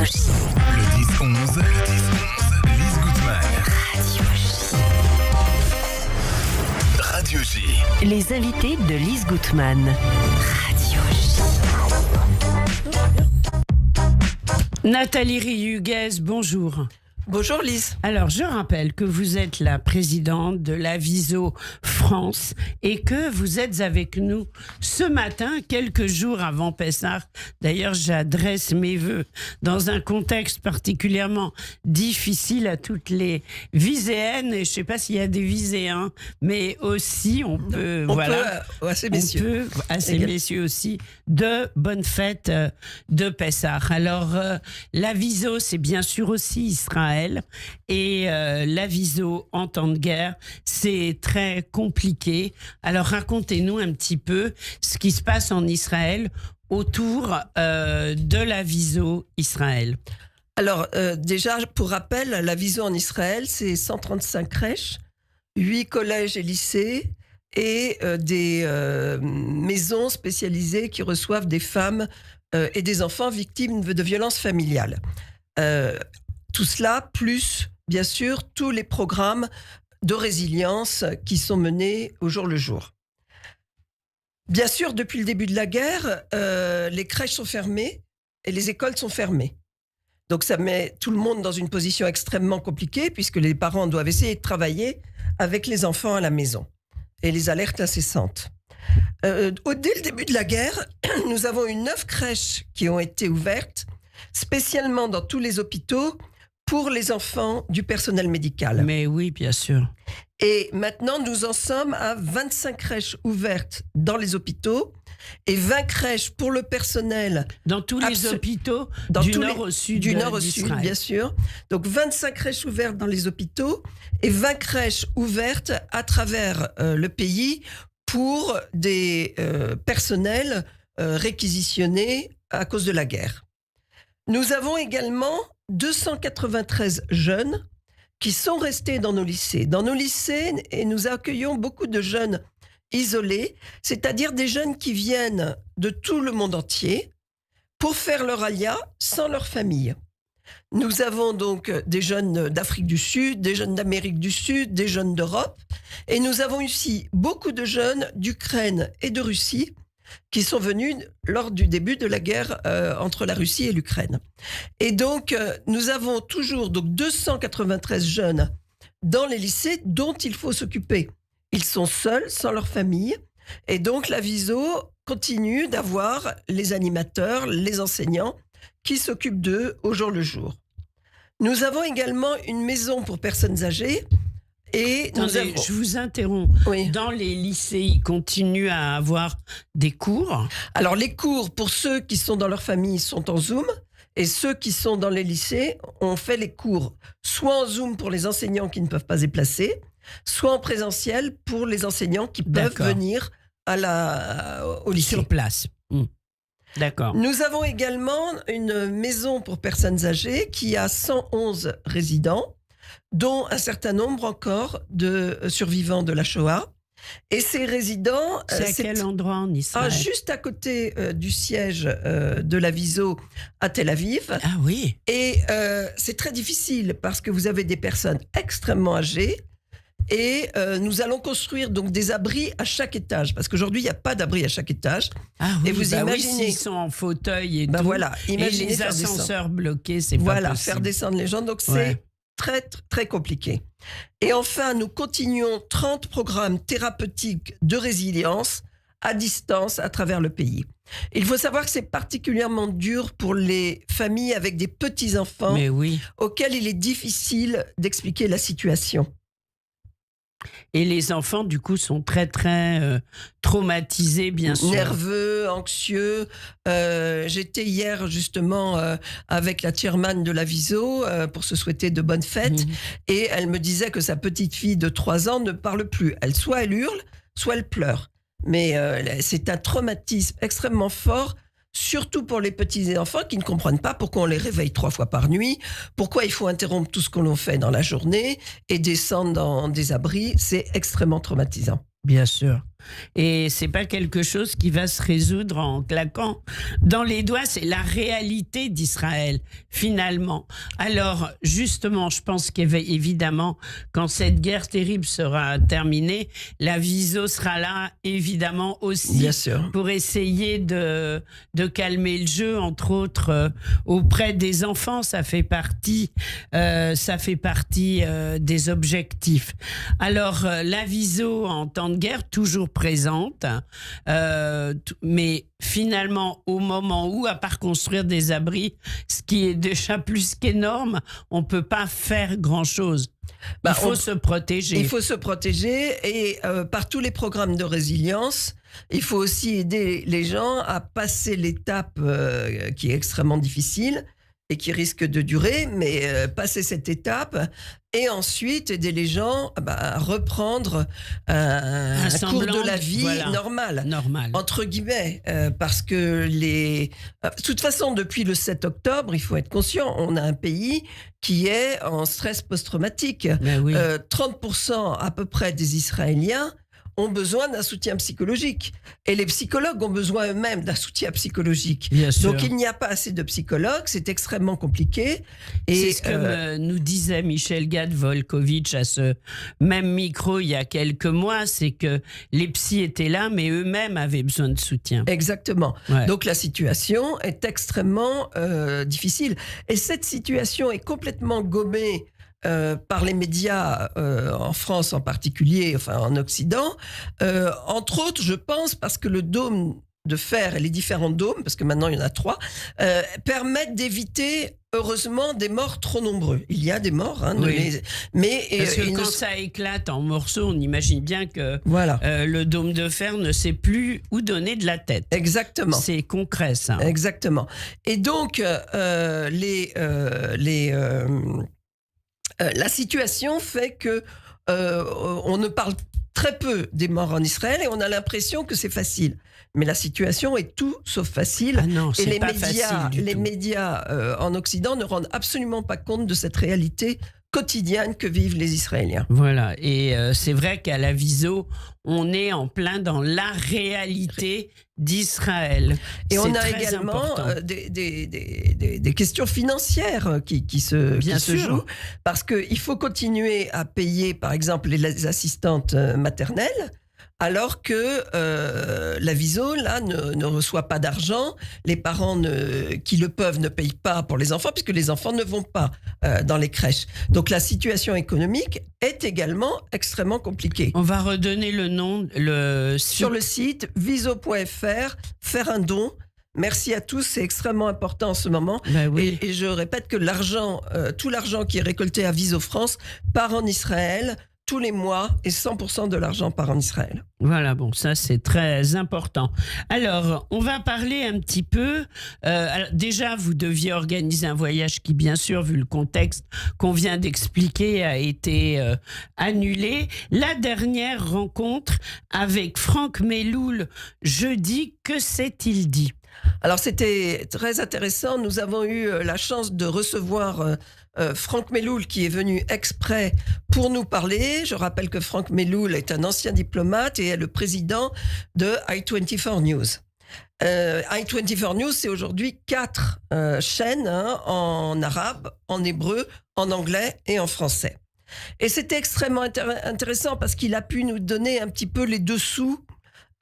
Radio J. Le 10-11, Lise Goutman. Radio J. Radio J. Les invités de Lise Goutman. Radio J. Nathalie Rihuguez, bonjour. Bonjour Lise. Alors, je rappelle que vous êtes la présidente de l'Aviso France et que vous êtes avec nous ce matin, quelques jours avant Pessah. D'ailleurs, j'adresse mes vœux dans un contexte particulièrement difficile à toutes les Viséennes. Et je ne sais pas s'il y a des Viséens, mais aussi on peut... Assez messieurs. Assez messieurs aussi, de bonnes fêtes de Pessah. Alors, l'Aviso, c'est bien sûr aussi Israël. Et l'Aviso en temps de guerre, c'est très compliqué. Alors racontez-nous un petit peu ce qui se passe en Israël autour de l'Aviso Israël. Alors déjà, pour rappel, l'Aviso en Israël, c'est 135 crèches, 8 collèges et lycées et des maisons spécialisées qui reçoivent des femmes et des enfants victimes de violences familiales. Tout cela, plus, bien sûr, tous les programmes de résilience qui sont menés au jour le jour. Bien sûr, depuis le début de la guerre, les crèches sont fermées et les écoles sont fermées. Donc ça met tout le monde dans une position extrêmement compliquée puisque les parents doivent essayer de travailler avec les enfants à la maison et les alertes incessantes. Dès le début de la guerre, nous avons eu 9 crèches qui ont été ouvertes, spécialement dans tous les hôpitaux, pour les enfants du personnel médical. Mais oui, bien sûr. Et maintenant, nous en sommes à 25 crèches ouvertes dans les hôpitaux et 20 crèches pour le personnel. Dans tous les hôpitaux du nord au sud Du nord au sud, bien sûr. Donc 25 crèches ouvertes dans les hôpitaux et 20 crèches ouvertes à travers le pays pour des personnels réquisitionnés à cause de la guerre. Nous avons également 293 jeunes qui sont restés dans nos lycées. Dans nos lycées, et nous accueillons beaucoup de jeunes isolés, c'est-à-dire des jeunes qui viennent de tout le monde entier pour faire leur alia sans leur famille. Nous avons donc des jeunes d'Afrique du Sud, des jeunes d'Amérique du Sud, des jeunes d'Europe, et nous avons aussi beaucoup de jeunes d'Ukraine et de Russie qui sont venus lors du début de la guerre entre la Russie et l'Ukraine. Et donc, nous avons toujours 293 jeunes dans les lycées dont il faut s'occuper. Ils sont seuls, sans leur famille, et donc l'Aviso continue d'avoir les animateurs, les enseignants qui s'occupent d'eux au jour le jour. Nous avons également une maison pour personnes âgées. Et je vous interromps. Oui. Dans les lycées, ils continuent à avoir des cours. Alors, les cours, pour ceux qui sont dans leur famille, sont en Zoom. Et ceux qui sont dans les lycées, on fait les cours soit en Zoom pour les enseignants qui ne peuvent pas se déplacer, soit en présentiel pour les enseignants qui peuvent venir au lycée. Sur place. D'accord. Nous avons également une maison pour personnes âgées qui a 111 résidents, dont un certain nombre encore de survivants de la Shoah. Et ces résidents... C'est à quel endroit en Israël ? Juste à côté du siège de l'Aviso à Tel Aviv. Ah oui. Et c'est très difficile parce que vous avez des personnes extrêmement âgées et nous allons construire donc des abris à chaque étage parce qu'aujourd'hui il n'y a pas d'abri à chaque étage. Ah oui, et vous imaginez, s'ils sont en fauteuil et tout, voilà, imaginez et les ascenseurs bloqués, c'est pas voilà, possible. faire descendre les gens, donc c'est très, très compliqué. Et enfin, nous continuons 30 programmes thérapeutiques de résilience à distance à travers le pays. Il faut savoir que c'est particulièrement dur pour les familles avec des petits-enfants auxquels il est difficile d'expliquer la situation. Et les enfants, du coup, sont très, très traumatisés, bien sûr. Nerveux, anxieux. J'étais hier, justement, avec la chairman de l'Aviso pour se souhaiter de bonnes fêtes. Et elle me disait que sa petite fille de 3 ans ne parle plus. Soit elle hurle, soit elle pleure. Mais c'est un traumatisme extrêmement fort, surtout pour les petits enfants qui ne comprennent pas pourquoi on les réveille 3 fois par nuit, pourquoi il faut interrompre tout ce que l'on fait dans la journée et descendre dans des abris. C'est extrêmement traumatisant. Bien sûr. Et c'est pas quelque chose qui va se résoudre en claquant dans les doigts. C'est la réalité d'Israël, finalement. Alors, justement, je pense qu'évidemment, quand cette guerre terrible sera terminée, la Viso sera là, évidemment, aussi, Bien sûr. pour essayer de calmer le jeu, entre autres, auprès des enfants. Ça fait partie des objectifs. Alors, la Viso en temps de guerre, toujours présente, mais finalement, au moment où, à part construire des abris, ce qui est déjà plus qu'énorme, on ne peut pas faire grand-chose. Il faut se protéger. Il faut se protéger et par tous les programmes de résilience, il faut aussi aider les gens à passer l'étape qui est extrêmement difficile et qui risque de durer, mais passer cette étape et ensuite aider les gens à reprendre un cours de la vie normal, entre guillemets, parce que de toute façon, depuis le 7 octobre, il faut être conscient, on a un pays qui est en stress post-traumatique. Oui. 30% à peu près des Israéliens ont besoin d'un soutien psychologique. Et les psychologues ont besoin eux-mêmes d'un soutien psychologique. Bien sûr. Donc il n'y a pas assez de psychologues, c'est extrêmement compliqué. Et c'est ce que nous disait Michel Gad-Volkovitch à ce même micro il y a quelques mois, c'est que les psys étaient là, mais eux-mêmes avaient besoin de soutien. Exactement. Ouais. Donc la situation est extrêmement difficile. Et cette situation est complètement gommée par les médias en France en particulier, enfin en Occident, entre autres, je pense, parce que le dôme de fer et les différents dômes, parce que maintenant il y en a 3, permettent d'éviter, heureusement, des morts trop nombreux. Il y a des morts, hein, oui. mais parce que quand ça éclate en morceaux, on imagine bien que le dôme de fer ne sait plus où donner de la tête. Exactement. C'est concret, ça. Exactement. Et donc, la situation fait que on ne parle très peu des morts en Israël et on a l'impression que c'est facile. Mais la situation est tout sauf facile. Ah non, et c'est pas facile du les tout. médias en Occident ne rendent absolument pas compte de cette réalité quotidienne que vivent les Israéliens. Voilà, et c'est vrai qu'à la Viso, on est en plein dans la réalité d'Israël. Et on a très également important. des questions financières qui se jouent, parce qu'il faut continuer à payer, par exemple, les assistantes maternelles, alors que la Viso, là, ne reçoit pas d'argent. Les parents qui le peuvent ne payent pas pour les enfants, puisque les enfants ne vont pas dans les crèches. Donc la situation économique est également extrêmement compliquée. On va redonner le nom, Sur le site viso.fr, faire un don. Merci à tous, c'est extrêmement important en ce moment. Ben oui. Et je répète que tout l'argent qui est récolté à Viso France part en Israël tous les mois et 100% de l'argent part en Israël. Voilà, bon, ça c'est très important. Alors, on va parler un petit peu. Alors, déjà, vous deviez organiser un voyage qui, bien sûr, vu le contexte qu'on vient d'expliquer, a été annulé. La dernière rencontre avec Franck Meloul jeudi, que s'est-il dit ? Alors, c'était très intéressant. Nous avons eu la chance de recevoir Franck Meloul, qui est venu exprès pour nous parler. Je rappelle que Franck Meloul est un ancien diplomate et est le président de i24 News. i24 News, c'est aujourd'hui 4 chaînes en arabe, en hébreu, en anglais et en français. Et c'était extrêmement intéressant parce qu'il a pu nous donner un petit peu les dessous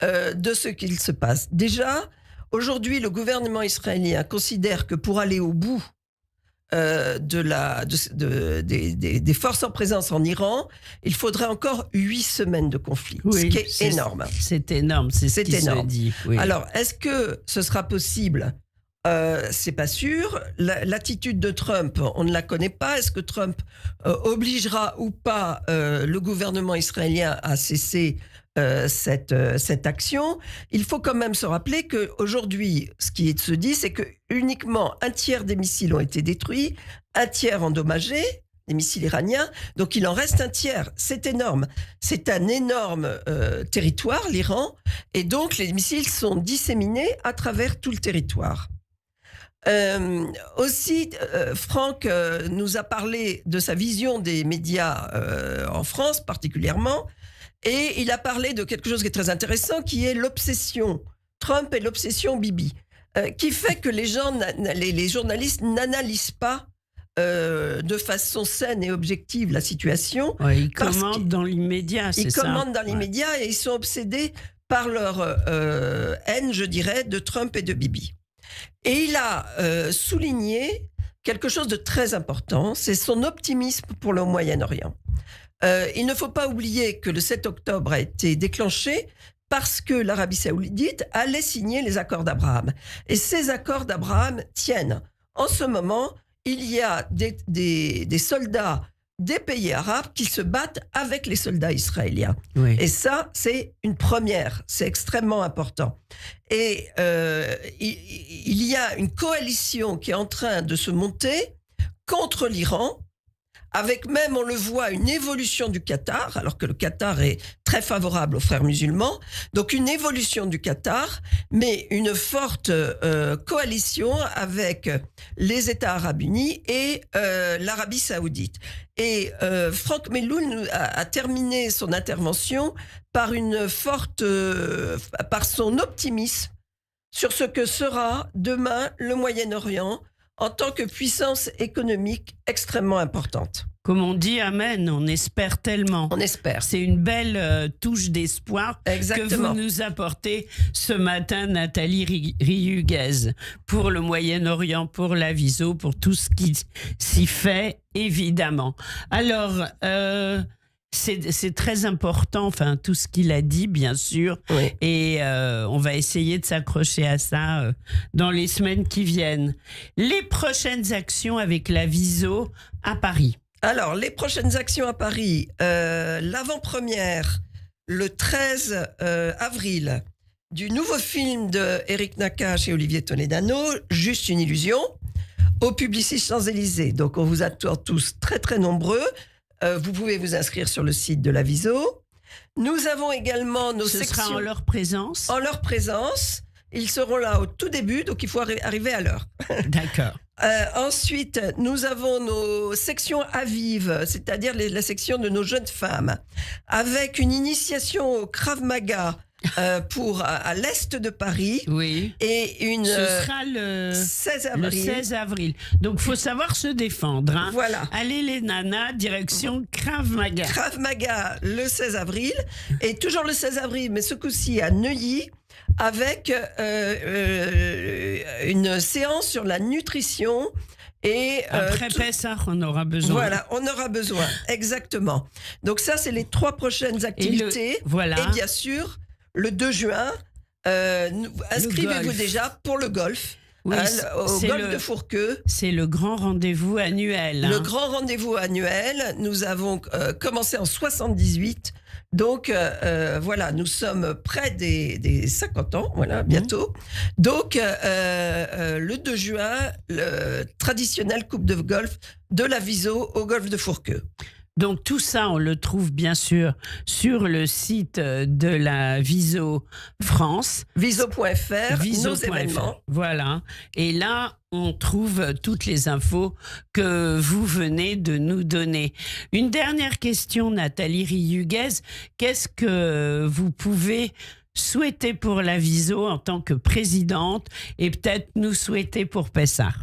de ce qu'il se passe. Déjà, aujourd'hui, le gouvernement israélien considère que pour aller au bout des forces en présence en Iran, il faudrait encore 8 semaines de conflit, ce qui est énorme. C'est énorme, c'est ce qui se dit. Oui. Alors, est-ce que ce sera possible ? C'est pas sûr. L'attitude de Trump, on ne la connaît pas. Est-ce que Trump obligera ou pas le gouvernement israélien à cesser cette action? Il faut quand même se rappeler qu'aujourd'hui, ce qui se dit, c'est que uniquement un tiers des missiles ont été détruits, un tiers endommagés, des missiles iraniens, donc il en reste un tiers. C'est énorme. C'est un énorme territoire, l'Iran, et donc les missiles sont disséminés à travers tout le territoire. Aussi, Franck nous a parlé de sa vision des médias en France particulièrement, Et il a parlé de quelque chose qui est très intéressant, qui est l'obsession Trump et l'obsession Bibi, qui fait que les journalistes n'analysent pas de façon saine et objective la situation. Ouais, ils Parce commandent dans l'immédiat, c'est Ils ça. commandent dans l'immédiat et ils sont obsédés par leur haine, je dirais, de Trump et de Bibi. Et il a souligné quelque chose de très important, c'est son optimisme pour le Moyen-Orient. Il ne faut pas oublier que le 7 octobre a été déclenché parce que l'Arabie saoudite allait signer les accords d'Abraham. Et ces accords d'Abraham tiennent. En ce moment, il y a des soldats des pays arabes qui se battent avec les soldats israéliens. Oui. Et ça, c'est une première. C'est extrêmement important. Et il y a une coalition qui est en train de se monter contre l'Iran, avec même, on le voit, une évolution du Qatar, alors que le Qatar est très favorable aux frères musulmans. Donc une évolution du Qatar, mais une forte coalition avec les États arabes unis et l'Arabie saoudite. Et Franck Meloun a terminé son intervention par par son optimisme sur ce que sera demain le Moyen-Orient en tant que puissance économique extrêmement importante. Comme on dit, amen, on espère tellement. On espère. C'est une belle touche d'espoir Exactement. que vous nous apportez ce matin, Nathalie Rihuguez, pour le Moyen-Orient, pour la Viso, pour tout ce qui s'y fait, évidemment. Alors, c'est très important, enfin, tout ce qu'il a dit, bien sûr, Oui. et on va essayer de s'accrocher à ça dans les semaines qui viennent. Les prochaines actions avec la Viso à Paris. Alors, les prochaines actions à Paris, l'avant-première, le 13 avril, du nouveau film de Eric Nakache et Olivier Toledano, Juste une illusion, au Publicis Champs-Élysées. Donc, on vous attend tous très, très nombreux. Vous pouvez vous inscrire sur le site de la Viso. Nous avons également nos Ce sections... sera en leur présence. En leur présence. Ils seront là au tout début, donc il faut arriver à l'heure. D'accord. Ensuite, nous avons nos sections à vive, c'est-à-dire la section de nos jeunes femmes, avec une initiation au Krav Maga à l'est de Paris. Oui. Et une Ce sera le 16 avril. Le 16 avril. Donc, il faut savoir se défendre. Hein. Voilà. Allez les nanas, direction Krav Maga. Krav Maga le 16 avril. Et toujours le 16 avril, mais ce coup-ci à Neuilly, avec une séance sur la nutrition. Et Après Pessah, on aura besoin. Voilà, on aura besoin, exactement. Donc ça, c'est les 3 prochaines activités. Voilà. Et bien sûr, le 2 juin, inscrivez-vous déjà pour le golf. Oui, Au golf de Fourqueux. C'est le grand rendez-vous annuel. Le hein. grand rendez-vous annuel. Nous avons commencé en 78. Donc, voilà, nous sommes près des 50 ans, voilà, bientôt. Donc, le 2 juin, le traditionnel coupe de golf de la Viso au golf de Fourqueux. Donc tout ça, on le trouve bien sûr sur le site de la Viso France. Viso.fr, nos Viso.fr. événements. Voilà. Et là, on trouve toutes les infos que vous venez de nous donner. Une dernière question, Nathalie Rihuguez. Qu'est-ce que vous pouvez souhaiter pour la Viso en tant que présidente et peut-être nous souhaiter pour Pessah?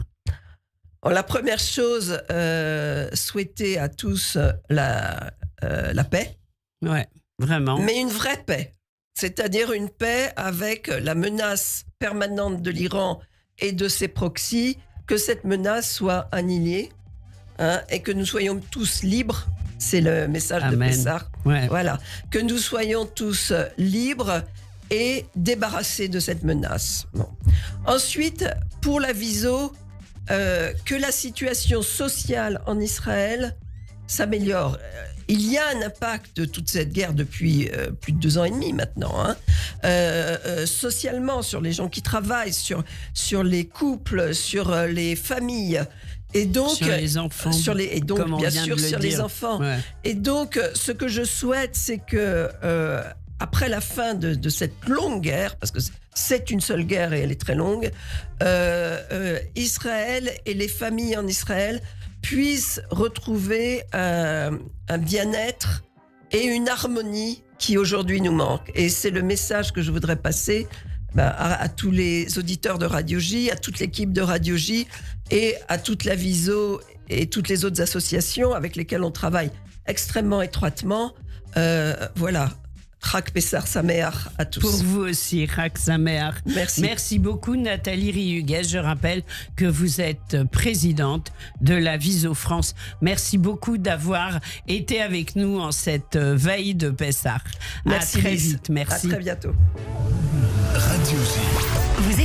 La première chose, souhaiter à tous la paix. Ouais, vraiment. Mais une vraie paix. C'est-à-dire une paix avec la menace permanente de l'Iran et de ses proxys, que cette menace soit annihilée, hein, et que nous soyons tous libres. C'est le message Amen. de Pessah. Ouais. Voilà. Que nous soyons tous libres et débarrassés de cette menace. Bon. Ensuite, pour la Viso, que la situation sociale en Israël s'améliore. Il y a un impact de toute cette guerre depuis plus de 2 ans et demi maintenant, hein. Socialement, sur les gens qui travaillent, sur les couples, sur les familles. Et donc, sur les enfants. et donc comme on bien vient sûr, de le sur dire. les enfants. Ouais. Et donc, ce que je souhaite, c'est que après la fin de cette longue guerre, parce que c'est une seule guerre et elle est très longue, Israël et les familles en Israël puissent retrouver un bien-être et une harmonie qui aujourd'hui nous manque. Et c'est le message que je voudrais passer à tous les auditeurs de Radio J, à toute l'équipe de Radio J et à toute la Viso et toutes les autres associations avec lesquelles on travaille extrêmement étroitement. Voilà. Chag Pessar Sameach à tous. Pour vous aussi, Chag Sameach. Merci. Merci beaucoup, Nathalie Rihugues. Je rappelle que vous êtes présidente de la Viso France. Merci beaucoup d'avoir été avec nous en cette veille de Pessah. Merci, À très Lise. vite. Merci. À très bientôt. Radio J. Vous écoutez